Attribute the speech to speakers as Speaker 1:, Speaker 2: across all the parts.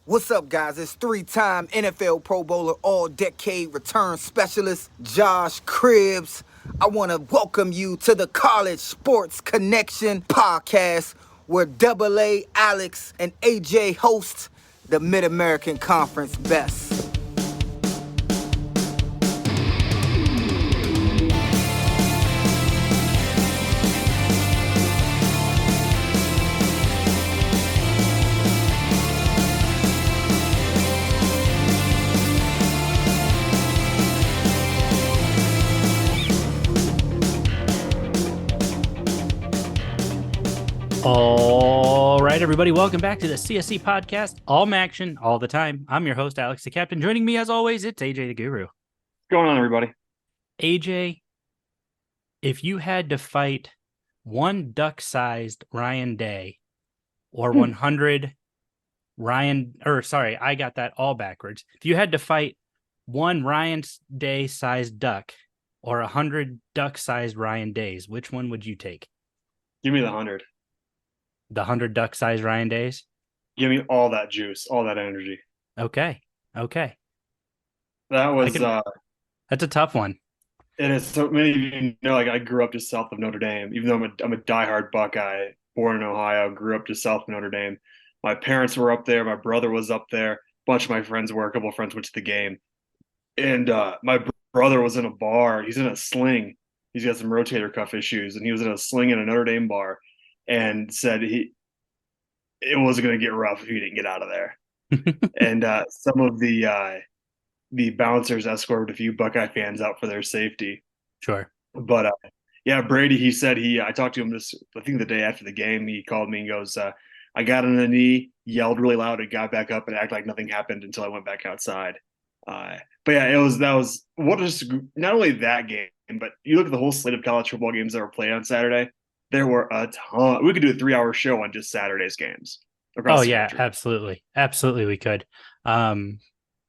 Speaker 1: What's up, guys? It's three-time NFL Pro Bowler, all-decade return specialist, Josh Cribbs. I want to welcome you to the College Sports Connection podcast, where Double A, Alex, and AJ host the Mid-American Conference Best.
Speaker 2: All right, everybody, welcome back to the CSC podcast, all action, all the time. I'm your host, Alex the Captain. Joining me, as always, it's AJ the Guru.
Speaker 3: What's going on, everybody?
Speaker 2: AJ, if you had to fight one duck-sized Ryan Day or 100 I got that all backwards. If you had to fight one Ryan Day-sized duck or 100 duck-sized Ryan Days, which one would you take?
Speaker 3: Give me the 100.
Speaker 2: The 100 duck-sized Ryan Days?
Speaker 3: Give me all that juice, all that energy.
Speaker 2: Okay.
Speaker 3: That was
Speaker 2: That's a tough one.
Speaker 3: It is. So many of you know, like I grew up just south of Notre Dame. Even though I'm a diehard Buckeye, born in Ohio, grew up just south of Notre Dame. My parents were up there. My brother was up there. A bunch of my friends were. A couple of friends went to the game. And my brother was in a bar. He's in a sling. He's got some rotator cuff issues, and he was in a sling in a Notre Dame bar, and said it was going to get rough if he didn't get out of there. And some of the bouncers escorted a few Buckeye fans out for their safety.
Speaker 2: Sure.
Speaker 3: But yeah, Brady, he said I talked to him I think the day after the game. He called me and goes, I got on a knee, yelled really loud, and got back up and acted like nothing happened until I went back outside. But yeah, that was not only that game, but you look at the whole slate of college football games that were played on Saturday. There were a ton. We could do a 3-hour show on just Saturday's games.
Speaker 2: Oh yeah, country. Absolutely, we could.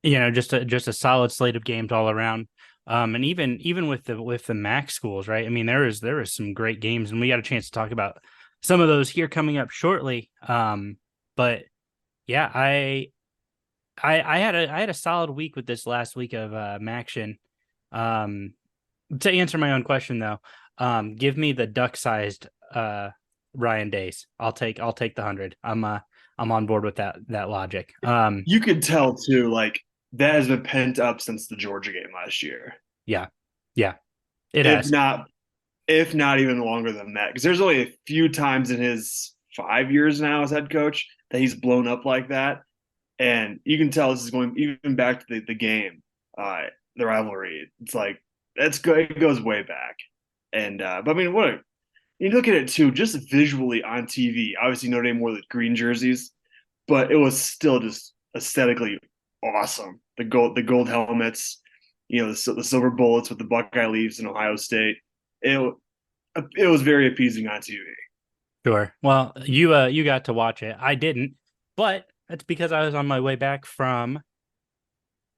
Speaker 2: Just a solid slate of games all around. And even with the MAC schools, right? I mean, there is some great games, and we got a chance to talk about some of those here coming up shortly. But yeah, I had a solid week with this last week of MACtion. To answer my own question though, give me the duck-sized Ryan Days. I'll take the 100. I'm on board with that logic.
Speaker 3: You could tell too, like that has been pent up since the Georgia game last year.
Speaker 2: Yeah, it has.
Speaker 3: If not even longer than that, because there's only a few times in his 5 years now as head coach that he's blown up like that, and you can tell this is going even back to the game, the rivalry. It's like that's good. It goes way back, and but I mean, you look at it too, just visually on TV. Obviously, Notre Dame wore the green jerseys, but it was still just aesthetically awesome. The gold helmets, the silver bullets with the Buckeye leaves in Ohio State. It was very appeasing on TV.
Speaker 2: Sure. Well, you got to watch it. I didn't, but that's because I was on my way back from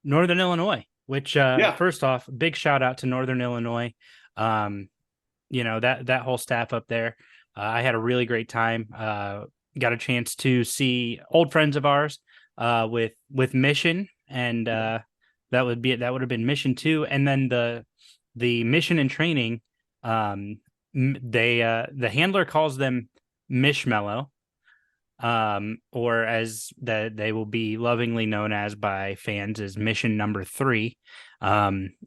Speaker 2: Northern Illinois. Which First off, big shout out to Northern Illinois. That whole staff up there. I had a really great time. Got a chance to see old friends of ours with Mission, and that would have been Mission 2, and then the Mission and Training. The handler calls them Mishmellow, or as they will be lovingly known as by fans as Mission Number 3.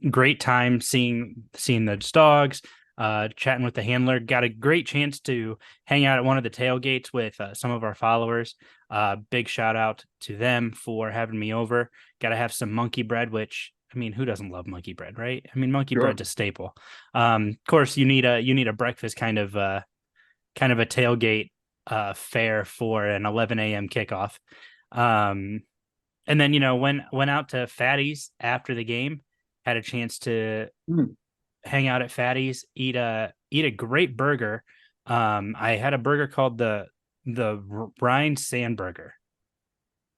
Speaker 2: Great time seeing those dogs. Chatting with the handler, got a great chance to hang out at one of the tailgates with some of our followers. Big shout out to them for having me over. Got to have some monkey bread, which, I mean, who doesn't love monkey bread, right? I mean, monkey bread's a staple. Of course, you need a breakfast kind of a tailgate fare for an 11 a.m. kickoff. And then went out to Fatty's after the game. Had a chance to hang out at Fatty's, eat a great burger. I had a burger called the Ryan Sandburger.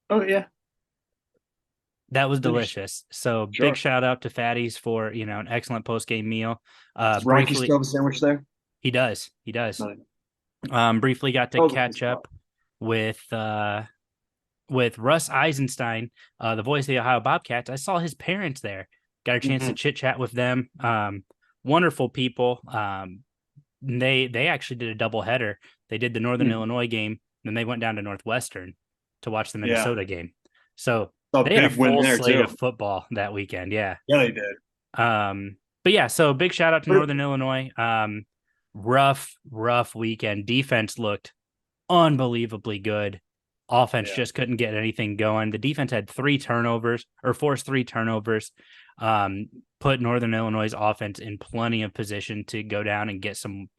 Speaker 3: Oh yeah,
Speaker 2: that was delicious. So big shout out to Fatty's for an excellent post game meal.
Speaker 3: Does Rocky still have a sandwich there?
Speaker 2: He does. Nice. Briefly got to catch up with with Russ Eisenstein, the voice of the Ohio Bobcats. I saw his parents there. Got a chance to chit chat with them. Wonderful people. They actually did a double header. They did the Northern Illinois game, then they went down to Northwestern to watch the Minnesota game. So
Speaker 3: a
Speaker 2: they had a
Speaker 3: big win
Speaker 2: full
Speaker 3: there
Speaker 2: slate
Speaker 3: too.
Speaker 2: of football that weekend. Yeah.
Speaker 3: Yeah, they did.
Speaker 2: But yeah, so big shout out to Northern Illinois. Rough weekend. Defense looked unbelievably good. Offense just couldn't get anything going. The defense had forced 3 turnovers. Put Northern Illinois' offense in plenty of position to go down and get some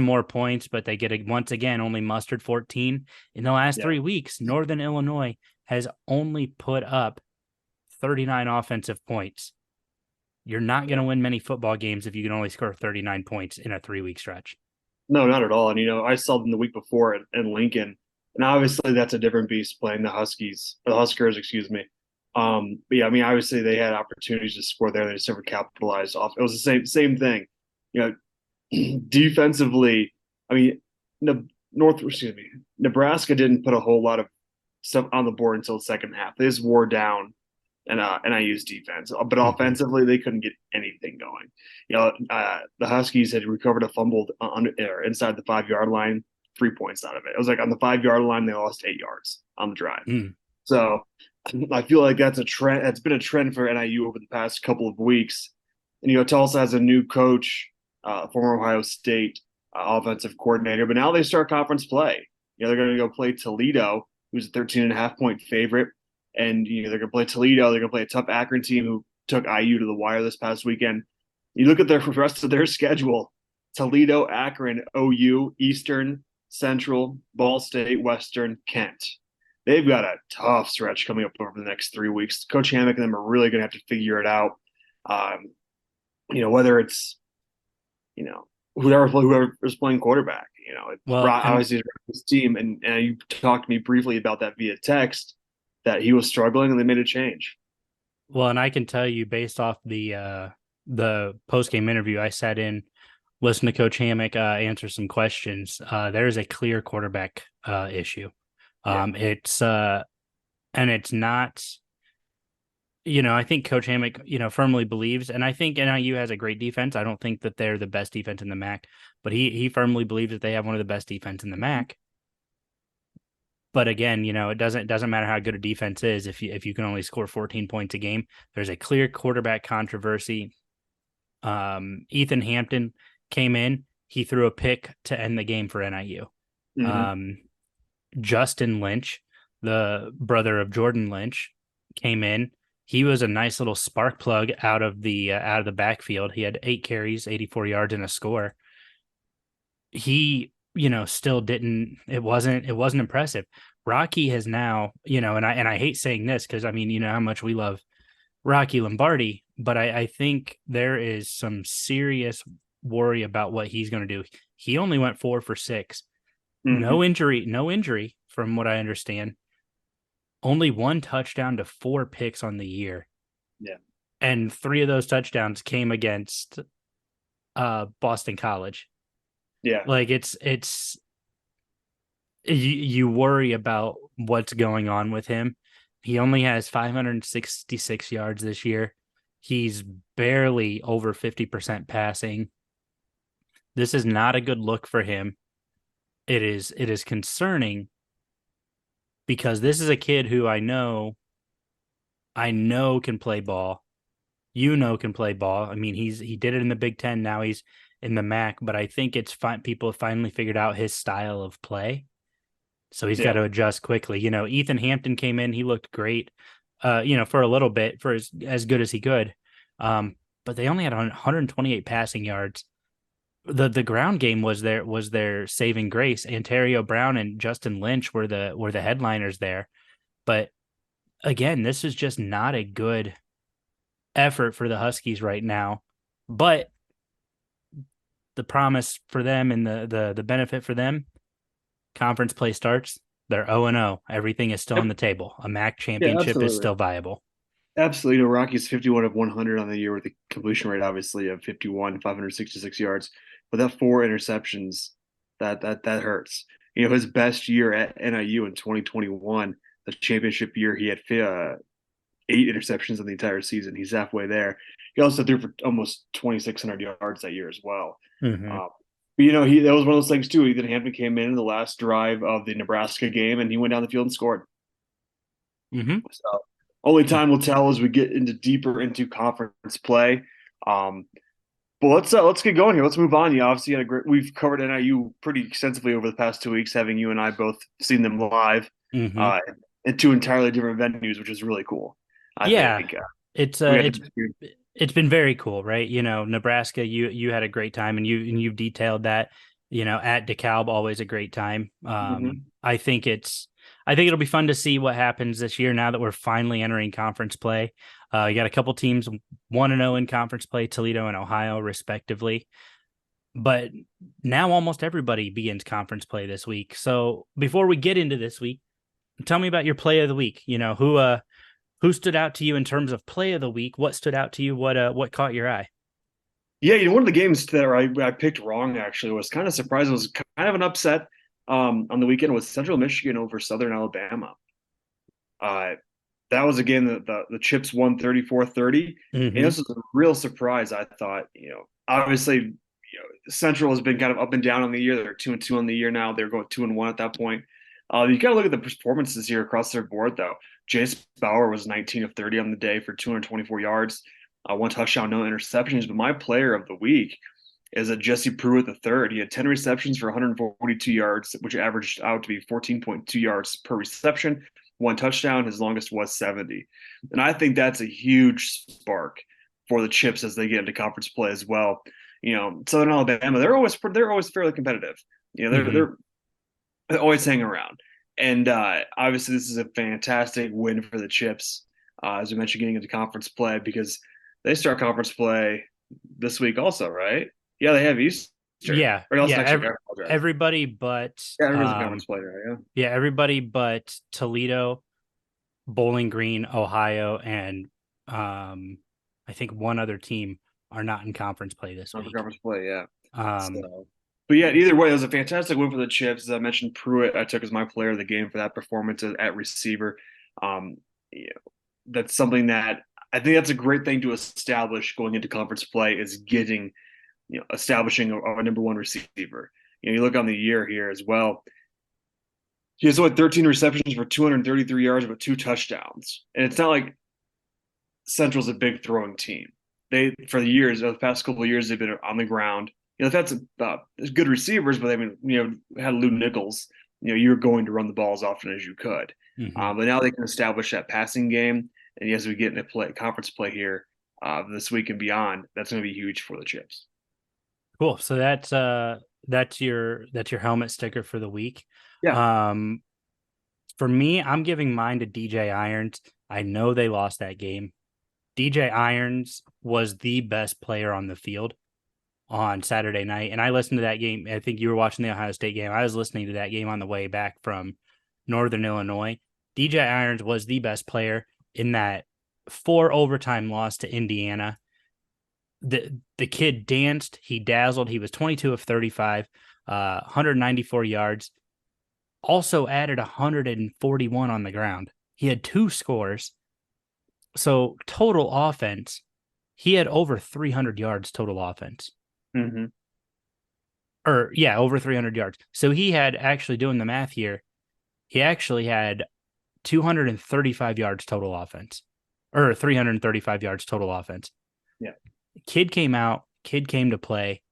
Speaker 2: more points, but they once again only mustered 14 in the last 3 weeks. Northern Illinois has only put up 39 offensive points. You're not going to win many football games if you can only score 39 points in a 3-week stretch.
Speaker 3: No, not at all. And I saw them the week before in Lincoln, and obviously that's a different beast playing the Huskers, excuse me. But yeah, I mean, obviously they had opportunities to score there. They just never capitalized off. It was the same thing. Defensively, I mean, Nebraska didn't put a whole lot of stuff on the board until the second half. They just wore down and I used defense, but offensively they couldn't get anything going. The Huskies had recovered a fumble inside the 5-yard line, 3 points out of it. It was like on the 5-yard line they lost 8 yards on the drive. So I feel like that's a trend. That's been a trend for NIU over the past couple of weeks. And Tulsa has a new coach, former Ohio State offensive coordinator, but now they start conference play. They're going to go play Toledo, who's a 13.5-point favorite. And they're going to play Toledo. They're going to play a tough Akron team who took IU to the wire this past weekend. You look at the rest of their schedule: Toledo, Akron, OU, Eastern, Central, Ball State, Western, Kent. They've got a tough stretch coming up over the next 3 weeks. Coach Hammock and them are really going to have to figure it out. Whether it's whoever is playing quarterback. Obviously his team, and you talked to me briefly about that via text, that he was struggling and they made a change.
Speaker 2: Well, and I can tell you based off the post-game interview, I sat in, listened to Coach Hammock answer some questions. There is a clear quarterback issue. It's not, I think Coach Hammock, firmly believes, and I think NIU has a great defense. I don't think that they're the best defense in the MAC, but he firmly believes that they have one of the best defense in the MAC. But again, it doesn't matter how good a defense is if you can only score 14 points a game. There's a clear quarterback controversy. Ethan Hampton came in. He threw a pick to end the game for NIU. Justin Lynch, the brother of Jordan Lynch, came in. He was a nice little spark plug out of the backfield. He had 8 carries, 84 yards, and a score. He still didn't. It wasn't impressive. Rocky has now, and I hate saying this because I mean, how much we love Rocky Lombardi, but I think there is some serious worry about what he's going to do. He only went 4 for 6, no injury from what I understand. Only 1 touchdown to 4 picks on the year.
Speaker 3: Yeah,
Speaker 2: and 3 of those touchdowns came against Boston College.
Speaker 3: Yeah.
Speaker 2: Like it's you worry about what's going on with him. He only has 566 yards this year. He's barely over 50% passing. This is not a good look for him. It is concerning because this is a kid who I know can play ball. Can play ball. I mean, he did it in the Big Ten. Now he's in the MAC, but I think it's fine. People have finally figured out his style of play. So he's got to adjust quickly. Ethan Hampton came in. He looked great, for a little bit, for as good as he could. But they only had 128 passing yards. The ground game was their saving grace. Ontario Brown and Justin Lynch were the headliners there. But again, this is just not a good effort for the Huskies right now. But the promise for them and the benefit for them, conference play starts, they're 0-0. Everything is still on the table. A MAC championship is still viable.
Speaker 3: Absolutely. Rocky's 51 of 100 on the year with a completion rate, obviously, of 51, 566 yards. But that 4 interceptions, that hurts. His best year at NIU in 2021, the championship year, he had 8 interceptions in the entire season. He's halfway there. He also threw for almost 2,600 yards that year as well.
Speaker 2: Mm-hmm.
Speaker 3: But, that was one of those things too. Ethan Hampton came in the last drive of the Nebraska game, and he went down the field and scored.
Speaker 2: Mm-hmm.
Speaker 3: So only time will tell as we get deeper into conference play. But let's get going here. Let's move on. You obviously had we've covered NIU pretty extensively over the past 2 weeks, having you and I both seen them live
Speaker 2: Mm-hmm.
Speaker 3: in 2 entirely different venues, which is really cool. I think
Speaker 2: it's it's been very cool, right? Nebraska, you had a great time, and you've detailed that. At DeKalb, always a great time. I think it'll be fun to see what happens this year now that we're finally entering conference play. You got a couple teams 1-0 in conference play, Toledo and Ohio, respectively. But now almost everybody begins conference play this week. So before we get into this week, tell me about your play of the week. Who stood out to you in terms of play of the week? What stood out to you? What caught your eye?
Speaker 3: Yeah, one of the games that I picked wrong actually was kind of surprising. It was kind of an upset on the weekend was Central Michigan over Southern Alabama. That was a game that the Chips won 34-30.
Speaker 2: Mm-hmm.
Speaker 3: And this was a real surprise, I thought. Obviously, Central has been kind of up and down on the year. They're 2-2 on the year now. They're going 2-1 at that point. You got to look at the performances here across their board, though. Jace Bauer was 19 of 30 on the day for 224 yards, 1 touchdown, no interceptions. But my player of the week is a Jesse Pruitt III. He had 10 receptions for 142 yards, which averaged out to be 14.2 yards per reception. 1 touchdown. His longest was 70. And I think that's a huge spark for the Chips as they get into conference play as well. Southern Alabama, they're always fairly competitive. They're always hang around. And obviously, this is a fantastic win for the Chips, as we mentioned, getting into conference play because they start conference play this week also, right? Yeah, they have Easter.
Speaker 2: Yeah,
Speaker 3: or else
Speaker 2: yeah.
Speaker 3: next week,
Speaker 2: Everybody but
Speaker 3: everybody's a conference play, right?
Speaker 2: Yeah, everybody but Toledo, Bowling Green, Ohio, and I think one other team are not in conference play this week.
Speaker 3: Conference play, yeah.
Speaker 2: So,
Speaker 3: but yeah, either way, it was a fantastic win for the Chips. As I mentioned, Pruitt I took as my player of the game for that performance at receiver. That's something that I think that's a great thing to establish going into conference play is getting, establishing a number one receiver. You look on the year here as well. He has only 13 receptions for 233 yards, but 2 touchdowns. And it's not like Central's a big throwing team. For the past couple of years, they've been on the ground. They've had some good receivers, but had Lou Nichols. You're going to run the ball as often as you could.
Speaker 2: mm-hmm.
Speaker 3: But now they can establish that passing game. And as we get into conference play here this week and beyond, that's going to be huge for the Chips.
Speaker 2: Cool. So that's your helmet sticker for the week.
Speaker 3: Yeah.
Speaker 2: For me, I'm giving mine to DJ Irons. I know they lost that game. DJ Irons was the best player on the field on Saturday night. And I listened to that game. I think you were watching the Ohio State game. I was listening to that game on the way back from Northern Illinois. DJ Irons was the best player in that 4 overtime loss to Indiana. The kid danced. He dazzled. He was 22 of 35, 194 yards. Also added 141 on the ground. He had 2 scores. So total offense, he had over 300 yards total offense.
Speaker 3: Mm-hmm.
Speaker 2: Over 300 yards. So he had, actually doing the math here, he actually had 235 yards total offense. Or 335 yards total offense.
Speaker 3: Yeah.
Speaker 2: Kid came to play.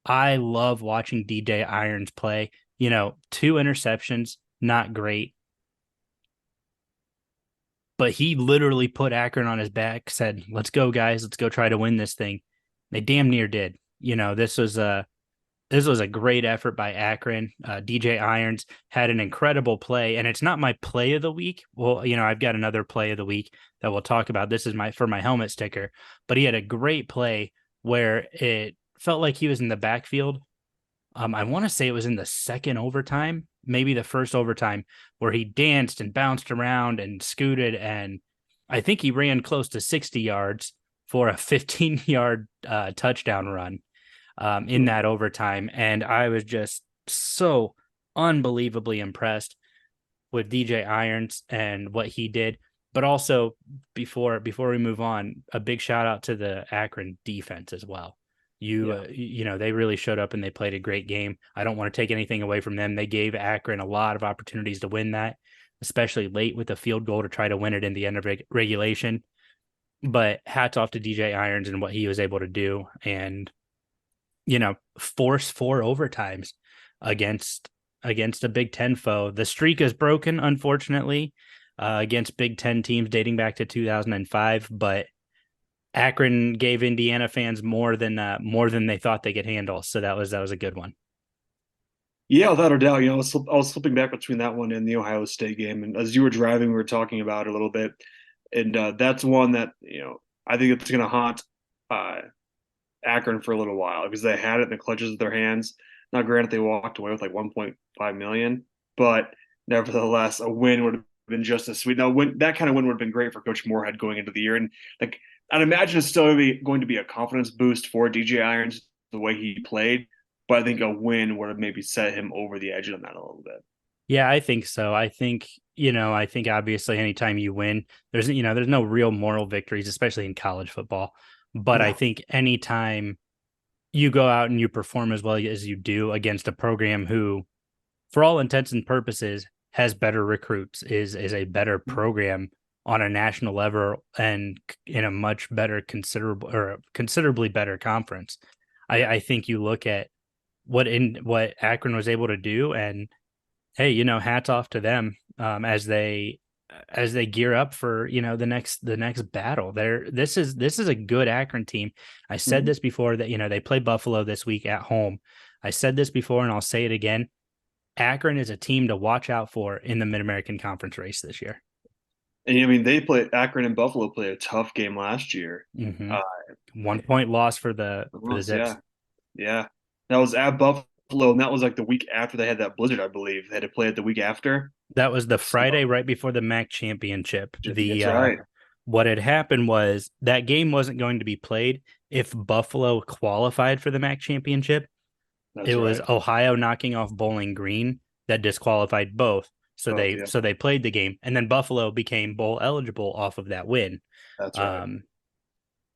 Speaker 2: I love watching DJ Irons play. 2 interceptions, not great. But he literally put Akron on his back, said, let's go, guys. Let's go try to win this thing. They damn near did. This was a great effort by Akron. DJ Irons had an incredible play, and it's not my play of the week. Well, I've got another play of the week that we'll talk about. This is for my helmet sticker, but he had a great play where it felt like he was in the backfield. I want to say it was in the second overtime, maybe the first overtime, where he danced and bounced around and scooted, and I think he ran close to 60 yards for a 15-yard touchdown run in that overtime, and I was just so unbelievably impressed. with DJ Irons and what he did. But also before we move on, a big shout out to the Akron defense as well. You know, they really showed up and they played a great game. I don't want to take anything away from them. They gave Akron a lot of opportunities to win that, especially late with a field goal to try to win it in the end of regulation. But hats off to DJ Irons and what he was able to do, and force 4 overtimes against a Big Ten foe. The streak is broken, unfortunately, against Big Ten teams dating back to 2005, but Akron gave Indiana fans more than they thought they could handle. So that was a good one.
Speaker 3: Yeah, without a doubt. I was flipping back between that one and the Ohio State game, and as you were driving, we were talking about it a little bit, and that's one that I think it's going to haunt Akron for a little while because they had it in the clutches of their hands. Now, granted, they walked away with like 1.5 million, but nevertheless, a win would have been just as sweet. Now, that kind of win would have been great for Coach Moorhead going into the year, and like I'd imagine it's still going to be a confidence boost for DJ Irons the way he played, but I think a win would have maybe set him over the edge on that a little bit.
Speaker 2: Yeah, I think so. I think obviously anytime you win, there's no real moral victories, especially in college football. But I think anytime you go out and you perform as well as you do against a program who, for all intents and purposes, has better recruits, is a better program on a national level and in a much better considerably better conference. I think you look at what Akron was able to do, and hey, hats off to them as they gear up for the next battle. This is a good Akron team. I said this before that they play Buffalo this week at home. I said this before and I'll say it again. Akron is a team to watch out for in the Mid-American Conference race this year.
Speaker 3: And I mean, Akron and Buffalo played a tough game last year.
Speaker 2: 1 point loss for the Zips.
Speaker 3: Yeah. That was at Buffalo, and that was like the week after they had that blizzard, I believe. They had to play it the week after.
Speaker 2: That was the Friday right before the MAC championship.
Speaker 3: That's right.
Speaker 2: What had happened was that game wasn't going to be played if Buffalo qualified for the MAC championship. It was Ohio knocking off Bowling Green that disqualified both. So they played the game, and then Buffalo became bowl eligible off of that win.
Speaker 3: That's right.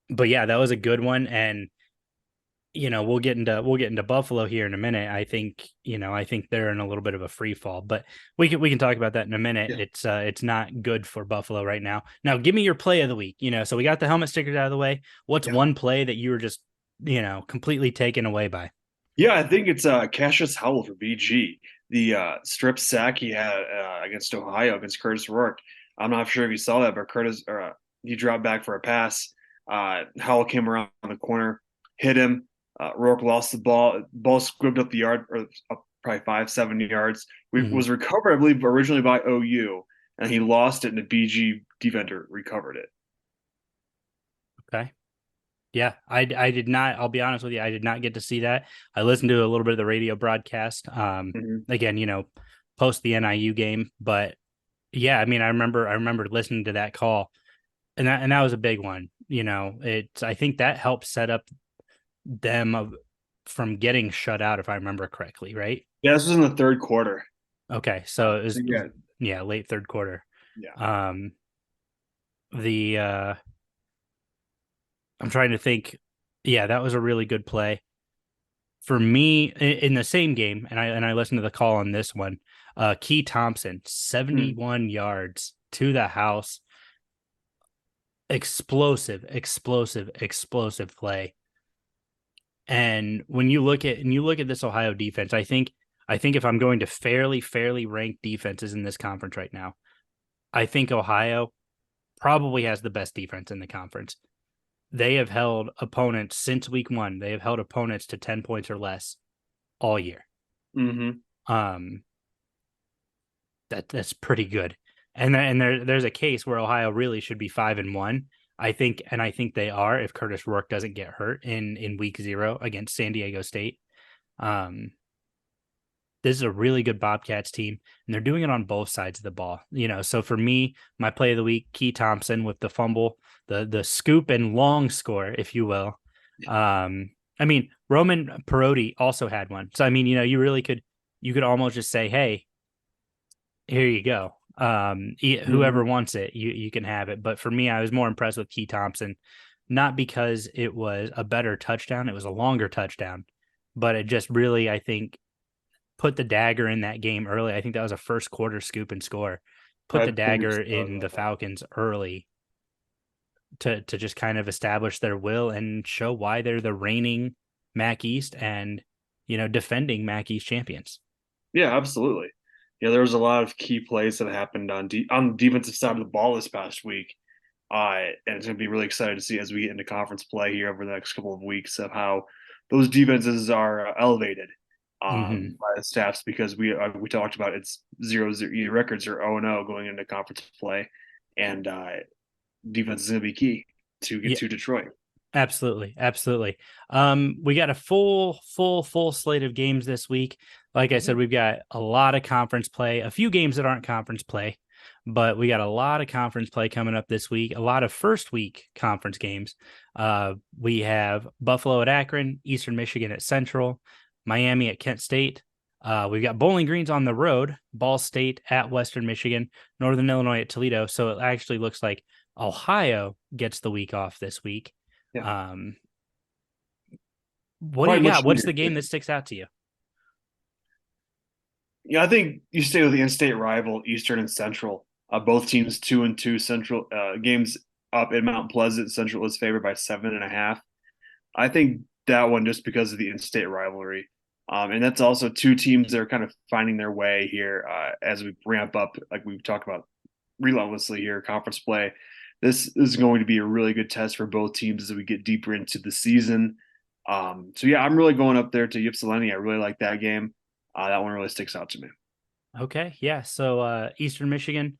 Speaker 2: But yeah, that was a good one, and we'll get into Buffalo here in a minute. I think they're in a little bit of a free fall, but we can talk about that in a minute. Yeah. It's not good for Buffalo right now. Now, give me your play of the week. So we got the helmet stickers out of the way. What's one play that you were just completely taken away by?
Speaker 3: Yeah, I think it's Cassius Howell for BG. The strip sack he had against Ohio against Curtis Rourke. I'm not sure if you saw that, but he dropped back for a pass. Howell came around the corner, hit him. Rourke lost the ball. Ball squibbed up the yard, or probably 5-7 yards. Was recovered, I believe, originally by OU, and he lost it, and the BG defender recovered it.
Speaker 2: Okay. Yeah, I did not. I'll be honest with you, I did not get to see that. I listened to a little bit of the radio broadcast. Again, post the NIU game, but yeah, I mean, I remember listening to that call, and that was a big one. I think that helped set up them from getting shut out, if I remember correctly, right?
Speaker 3: Yeah, this was in the third quarter.
Speaker 2: Okay, so it was late third quarter.
Speaker 3: Yeah.
Speaker 2: I'm trying to think. Yeah, that was a really good play for me in the same game, and I listened to the call on this one. Key Thompson, 71 yards to the house. Explosive play. And when you look at this Ohio defense, I think if I'm going to fairly rank defenses in this conference right now, I think Ohio probably has the best defense in the conference. They have held opponents since week 1. They have held opponents to 10 points or less all year. That's pretty good. And there's a case where Ohio really should be 5-1. I think they are if Curtis Rourke doesn't get hurt in week 0 against San Diego State. This is a really good Bobcats team, and they're doing it on both sides of the ball. So for me, my play of the week, Key Thompson with the fumble, the scoop and long score, if you will. I mean, Roman Perotti also had one. So I mean, you could almost just say, hey, Here you go. Whoever wants it, you can have it. But for me, I was more impressed with Key Thompson, not because it was a better touchdown, it was a longer touchdown, but it just really, I think, put the dagger in that game early. I think that was a first quarter scoop and score. Put
Speaker 3: I
Speaker 2: the
Speaker 3: believe
Speaker 2: dagger
Speaker 3: so.
Speaker 2: in the Falcons early to just kind of establish their will and show why they're the reigning MAC East and defending MAC East champions.
Speaker 3: Yeah, absolutely. Yeah, there was a lot of key plays that happened on the defensive side of the ball this past week. And it's going to be really excited to see as we get into conference play here over the next couple of weeks of how those defenses are elevated
Speaker 2: Mm-hmm.
Speaker 3: by the staffs because we talked about it's 0-0 records are 0-0 going into conference play, and defense is going to be key to get
Speaker 2: Yeah,
Speaker 3: to Detroit.
Speaker 2: absolutely, absolutely. We got a full slate of games this week. Like I said, we've got a lot of conference play, a few games that aren't conference play, but we got a lot of conference play coming up this week, a lot of first week conference games. We have Buffalo at Akron, Eastern Michigan at Central, Miami at Kent State. We've got Bowling Green's on the road, Ball State at Western Michigan, Northern Illinois at Toledo. So it actually looks like Ohio gets the week off this week.
Speaker 3: Yeah,
Speaker 2: Um, what do you
Speaker 3: probably
Speaker 2: got?
Speaker 3: much
Speaker 2: What's the
Speaker 3: needed.
Speaker 2: game that sticks out to you?
Speaker 3: Yeah, I think you stay with the in-state rival, Eastern and Central. Both teams 2-2. Central games up in Mount Pleasant. Central is favored by 7.5. I think that one just because of the in-state rivalry, and that's also two teams that are kind of finding their way here as we ramp up, like we've talked about relentlessly here, conference play. This is going to be a really good test for both teams as we get deeper into the season. So yeah, I'm really going up there to Ypsilanti. I really like that game. That one really sticks out to me.
Speaker 2: Okay, yeah. So Eastern Michigan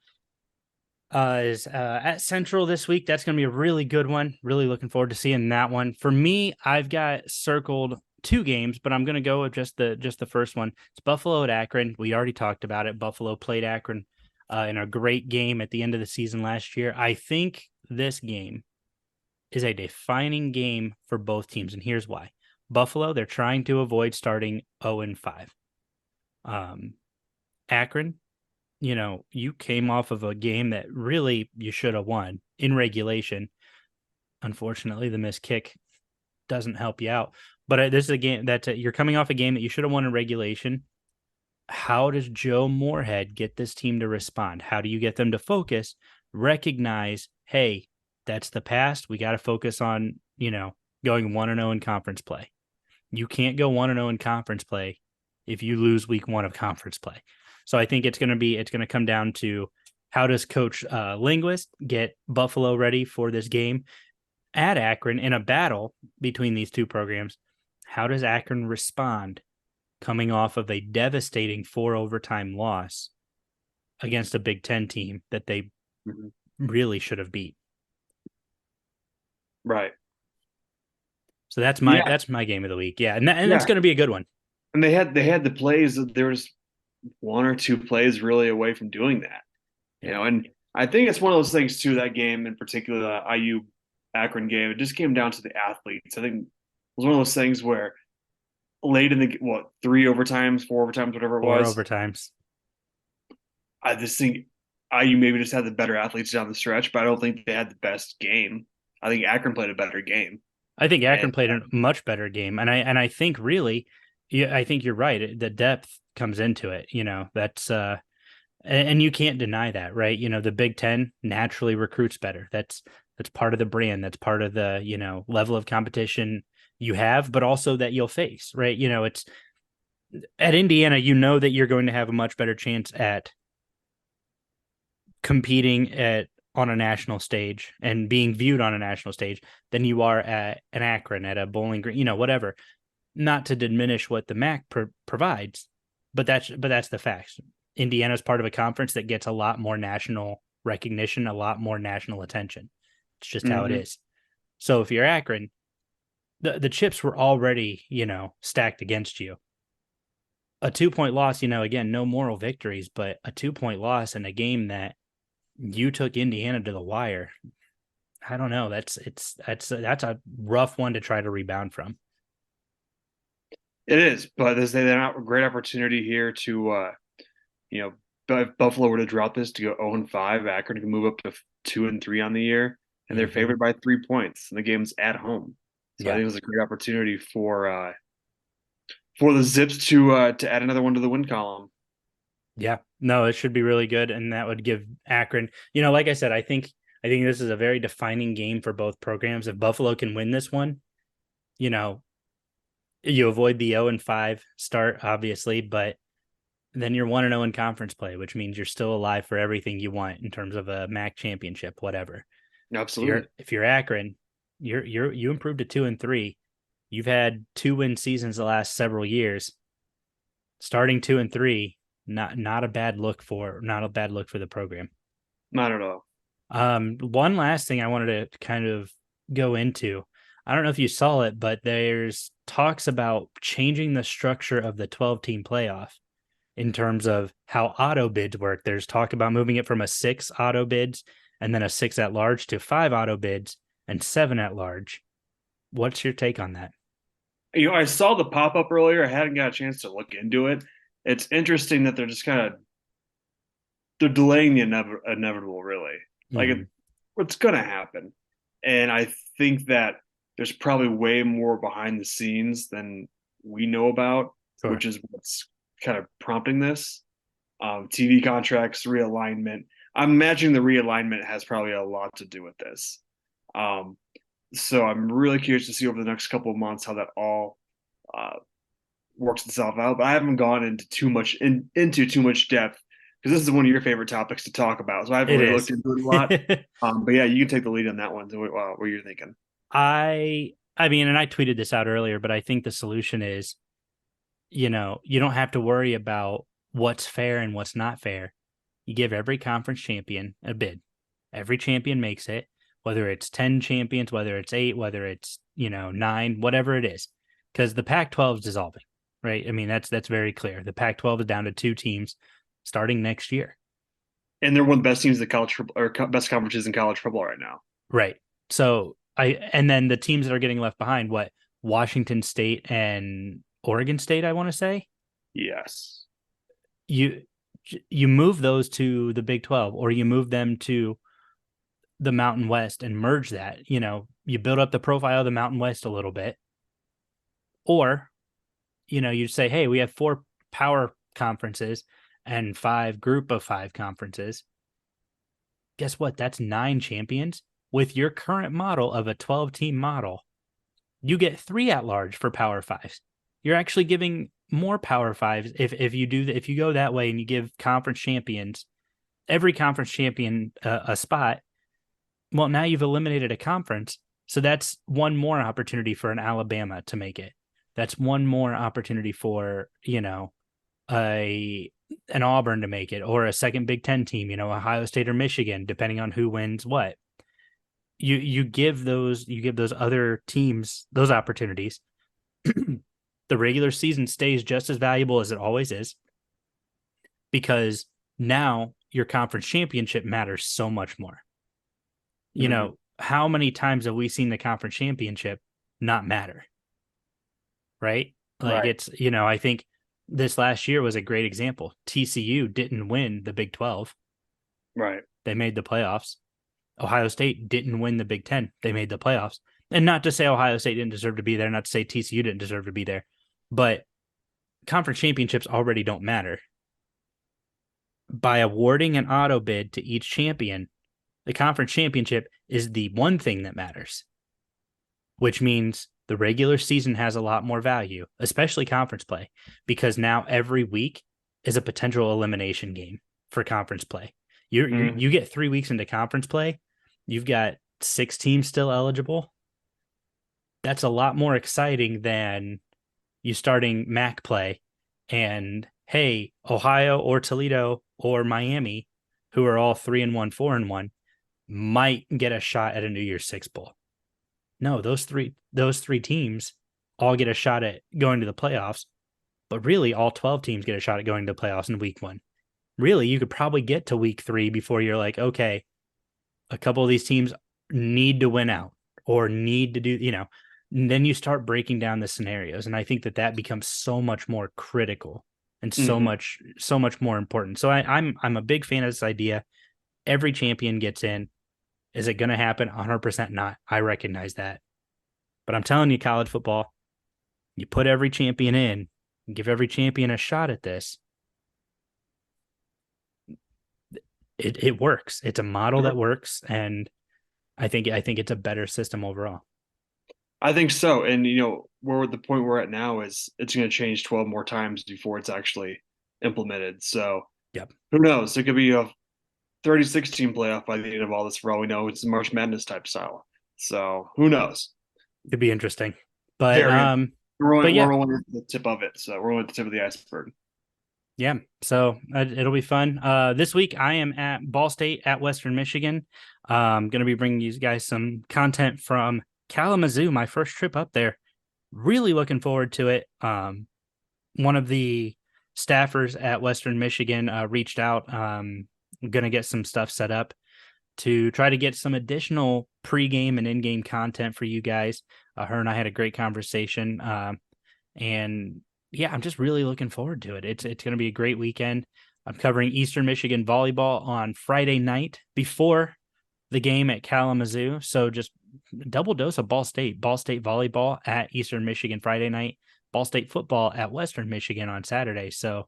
Speaker 2: is at Central this week. That's going to be a really good one. Really looking forward to seeing that one. For me, I've got circled two games, but I'm going to go with just the first one. It's Buffalo at Akron. We already talked about it. Buffalo played Akron in a great game at the end of the season last year. I think this game is a defining game for both teams, and here's why. Buffalo, they're trying to avoid starting 0-5. Akron, you came off of a game that really you should have won in regulation. Unfortunately, the missed kick doesn't help you out. But this is a game that you're coming off a game that you should have won in regulation. How does Joe Moorhead get this team to respond? How do you get them to focus, recognize, hey, that's the past. We got to focus on, going 1-0 in conference play. You can't go 1-0 in conference play if you lose week 1 of conference play. So I think it's going to come down to how does Coach Linguist get Buffalo ready for this game at Akron in a battle between these two programs? How does Akron respond coming off of a devastating 4 overtime loss against a Big Ten team that they really should have beat?
Speaker 3: Right.
Speaker 2: So that's
Speaker 3: Yeah.
Speaker 2: my game of the week. Yeah, and that's
Speaker 3: Yeah.
Speaker 2: going to be a good one.
Speaker 3: And they had the plays. There was one or two plays really away from doing that.
Speaker 2: Yeah.
Speaker 3: And I think it's one of those things too. That game in particular, the IU Akron game, it just came down to the athletes. I think it was one of those things where late in the 3 overtimes, 4 overtimes, whatever it
Speaker 2: 4
Speaker 3: was.
Speaker 2: overtimes.
Speaker 3: I just think IU maybe just had the better athletes down the stretch, but I don't think they had the best game. I think Akron played a better game.
Speaker 2: I think Akron
Speaker 3: And
Speaker 2: played a much better game, and I think really, yeah, I think you're right. The depth comes into it. That's and you can't deny that, right? The Big Ten naturally recruits better. That's part of the brand. That's part of the level of competition you have, but also that you'll face, right? It's at Indiana. That you're going to have a much better chance at competing on a national stage and being viewed on a national stage than you are at an Akron, at a Bowling Green, whatever. Not to diminish what the MAC provides, but that's the facts. Indiana's part of a conference that gets a lot more national recognition, a lot more national attention. It's just how it is. So if you're Akron, the chips were already, stacked against you. A 2-point loss, again, no moral victories, but a 2-point loss in a game that you took Indiana to the wire. I don't know. That's a rough one to try to rebound from.
Speaker 3: it is, but there's a great opportunity here to if Buffalo were to drop this to go 0-5, Akron can move up to 2-3 on the year, and they're
Speaker 2: Mhm.
Speaker 3: favored by 3 points, and the game's at home. So I
Speaker 2: Yeah.
Speaker 3: think it was a great opportunity for the Zips to add another one to the win column.
Speaker 2: Yeah. No, it should be really good. And that would give Akron, like I said, I think this is a very defining game for both programs. If Buffalo can win this one, you know, you avoid the 0-5 start, obviously, but then you're 1-0 in conference play, which means you're still alive for everything you want in terms of a MAC championship, whatever. If you're
Speaker 3: Absolutely.
Speaker 2: if you're Akron, you improved to 2-3. You've had 2-win seasons the last several years. Starting 2-3, not a bad look for the program.
Speaker 3: Not at all.
Speaker 2: One last thing I wanted to kind of go into. I don't know if you saw it, but there's talks about changing the structure of the 12-team playoff in terms of how auto bids work. There's talk about moving it from a 6 auto bids and then a 6 at large to 5 auto bids and 7 at large. What's your take on that?
Speaker 3: I saw the pop up earlier. I hadn't got a chance to look into it. It's interesting that they're just kind of they're delaying the inevitable, really. Like
Speaker 2: Mm-hmm.
Speaker 3: what's going to happen, and I think that there's probably way more behind the scenes than we know about,
Speaker 2: Sure.
Speaker 3: which is what's kind of prompting this. TV contracts realignment. I'm imagining the realignment has probably a lot to do with this. Um, so I'm really curious to see over the next couple of months how that all uh, works itself out. But I haven't gone into into too much depth because this is one of your favorite topics to talk about. So I haven't
Speaker 2: It
Speaker 3: really looked
Speaker 2: is.
Speaker 3: into it a lot. But yeah, you can take the lead on that one. So what you're thinking?
Speaker 2: I mean, and I tweeted this out earlier, but I think the solution is, you don't have to worry about what's fair and what's not fair. You give every conference champion a bid. Every champion makes it, whether it's 10 champions, whether it's 8, whether it's, 9, whatever it is. Because the Pac-12 is dissolving, right? I mean, that's very clear. The Pac-12 is down to 2 teams starting next year.
Speaker 3: And they're one of the best teams in college or best conferences in college football right now.
Speaker 2: Right. So and then the teams that are getting left behind, what, Washington State and Oregon State, I want to say,
Speaker 3: Yes.
Speaker 2: you you move those to the Big 12 or you move them to the Mountain West and merge that. You build up the profile of the Mountain West a little bit, or you say, hey, we have 4 power conferences and 5 group of 5 conferences. Guess what? That's 9 champions. With your current model of a 12-team model, you get 3 at large for Power Fives. You're actually giving more Power Fives if you go that way and you give conference champions, every conference champion, a spot. Well, now you've eliminated a conference, so that's one more opportunity for an Alabama to make it. That's one more opportunity for a an Auburn to make it, or a second Big Ten team, Ohio State or Michigan, depending on who wins what. You give those other teams those opportunities. The regular season stays just as valuable as it always is, because now your conference championship matters so much more.
Speaker 3: Mm-hmm.
Speaker 2: How many times have we seen the conference championship not matter? Right? Like,
Speaker 3: Right.
Speaker 2: it's, I think this last year was a great example. TCU didn't win the Big 12.
Speaker 3: Right.
Speaker 2: They made the playoffs. Ohio State didn't win the Big 10. They made the playoffs. And not to say Ohio State didn't deserve to be there, not to say TCU didn't deserve to be there, but conference championships already don't matter. By awarding an auto bid to each champion, the conference championship is the one thing that matters, which means the regular season has a lot more value, especially conference play, because now every week is a potential elimination game for conference play. You get 3 weeks into conference play, you've got 6 teams still eligible. That's a lot more exciting than you starting MAC play and, hey, Ohio or Toledo or Miami, who are all 3-1, 4-1, might get a shot at a New Year's Six bowl. No, those three teams all get a shot at going to the playoffs, but really all 12 teams get a shot at going to the playoffs in week 1. Really, you could probably get to week 3 before you're like, okay, a couple of these teams need to win out or need to do, and then you start breaking down the scenarios. And I think that becomes so much more critical and so much more important. So I'm a big fan of this idea. Every champion gets in. Is it going to happen? 100% not. I recognize that. But I'm telling you, college football, you put every champion in, give every champion a shot at this. It works. It's a model that works, and I think it's a better system overall.
Speaker 3: I think so. And we're at the point we're at now is it's going to change 12 more times before it's actually implemented. So
Speaker 2: yep.
Speaker 3: Who knows? It could be a 36 team playoff by the end of all this. For all we know, it's a March Madness type style. So who knows?
Speaker 2: It'd be interesting. But
Speaker 3: we're only at the tip of it. So we're only at the tip of the iceberg.
Speaker 2: Yeah, so it'll be fun. This week I am at Ball State at Western Michigan. I'm going to be bringing you guys some content from Kalamazoo, my first trip up there. Really looking forward to it. One of the staffers at Western Michigan reached out. I'm going to get some stuff set up to try to get some additional pregame and in-game content for you guys. Her and I had a great conversation, and yeah, I'm just really looking forward to it. It's going to be a great weekend. I'm covering Eastern Michigan volleyball on Friday night before the game at Kalamazoo. So just double dose of Ball State volleyball at Eastern Michigan Friday night, Ball State football at Western Michigan on Saturday. So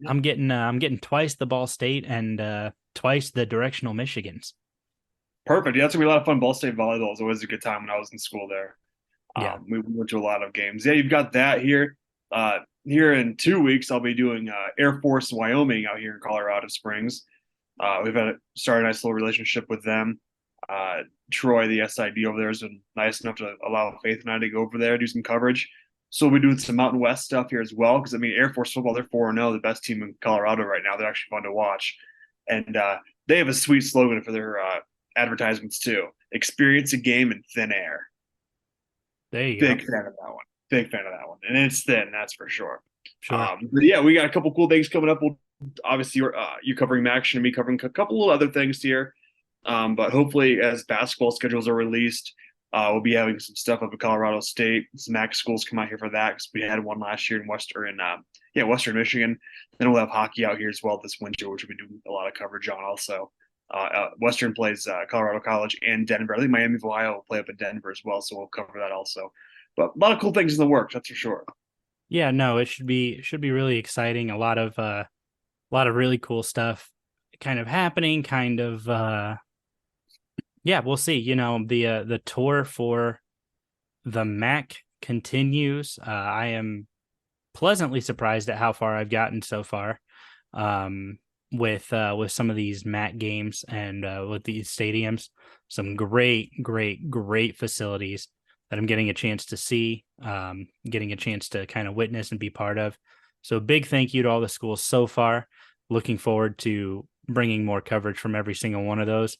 Speaker 2: yeah. I'm getting twice the Ball State and twice the directional Michigans.
Speaker 3: Perfect. Yeah, that's gonna be a lot of fun. Ball State volleyball is always a good time when I was in school there.
Speaker 2: Yeah,
Speaker 3: we went to a lot of games. Yeah, you've got that here. Here in 2 weeks, I'll be doing Air Force Wyoming out here in Colorado Springs. We've started a nice little relationship with them. Troy, the SID over there, has been nice enough to allow Faith and I to go over there, do some coverage. So we'll be doing some Mountain West stuff here as well. Because, Air Force football, they're 4-0, the best team in Colorado right now. They're actually fun to watch. And they have a sweet slogan for their advertisements, too. Experience a game in thin air.
Speaker 2: There you go.
Speaker 3: Big fan of that one. Big fan of that one. And it's thin, that's for sure.
Speaker 2: Sure.
Speaker 3: But yeah, we got a couple cool things coming up. We'll obviously you covering Maction and me covering a couple of other things here. But hopefully as basketball schedules are released, we'll be having some stuff up at Colorado State. Some MAC schools come out here for that because we had one last year in Western Michigan. Then we'll have hockey out here as well this winter, which we'll be doing a lot of coverage on also. Western plays Colorado College and Denver. I think Miami of Ohio will play up in Denver as well, so we'll cover that also. But a lot of cool things in the works, that's for sure.
Speaker 2: Yeah, no, it should be really exciting. A lot of really cool stuff kind of happening, yeah, we'll see. The tour for the MAC continues. I am pleasantly surprised at how far I've gotten so far with some of these MAC games and with these stadiums. Some great facilities that I'm getting a chance to see, getting a chance to kind of witness and be part of. So big thank you to all the schools so far. Looking forward to bringing more coverage from every single one of those,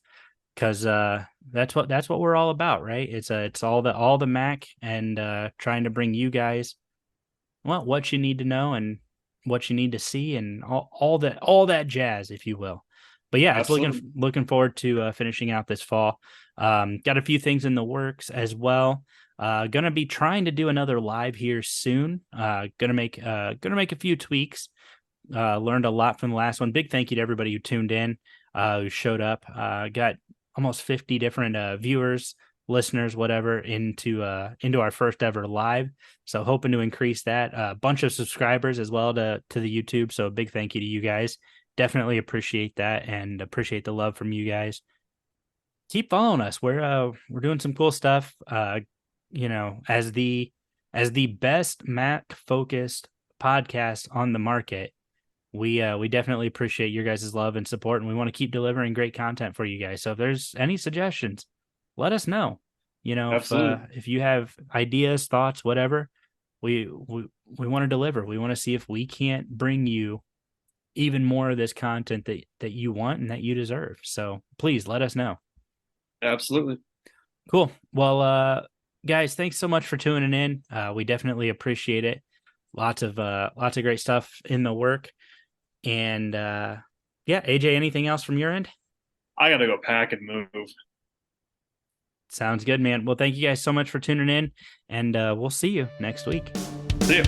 Speaker 2: because that's what we're all about, right? It's all the MAC and trying to bring you guys what you need to know and what you need to see and all that jazz, if you will. But yeah, absolutely. It's looking forward to finishing out this fall. Got a few things in the works as well. Gonna be trying to do another live here soon. Gonna make a few tweaks. Learned a lot from the last one. Big thank you to everybody who tuned in, who showed up. Got almost 50 different viewers, listeners, whatever, into our first ever live. So hoping to increase that. A bunch of subscribers as well to the YouTube. So a big thank you to you guys. Definitely appreciate that and appreciate the love from you guys. Keep following us. We're doing some cool stuff. As the best MAC focused podcast on the market, we definitely appreciate your guys' love and support, and we want to keep delivering great content for you guys. So if there's any suggestions, let us know. If you have ideas, thoughts, whatever, we want to deliver. We want to see if we can't bring you even more of this content that you want and that you deserve. So please let us know.
Speaker 3: Absolutely.
Speaker 2: Cool. Well, guys, thanks so much for tuning in. We definitely appreciate it. Lots of great stuff in the work. And yeah, AJ, anything else from your end?
Speaker 3: I got to go pack and move.
Speaker 2: Sounds good, man. Well, thank you guys so much for tuning in, and we'll see you next week.
Speaker 3: See you.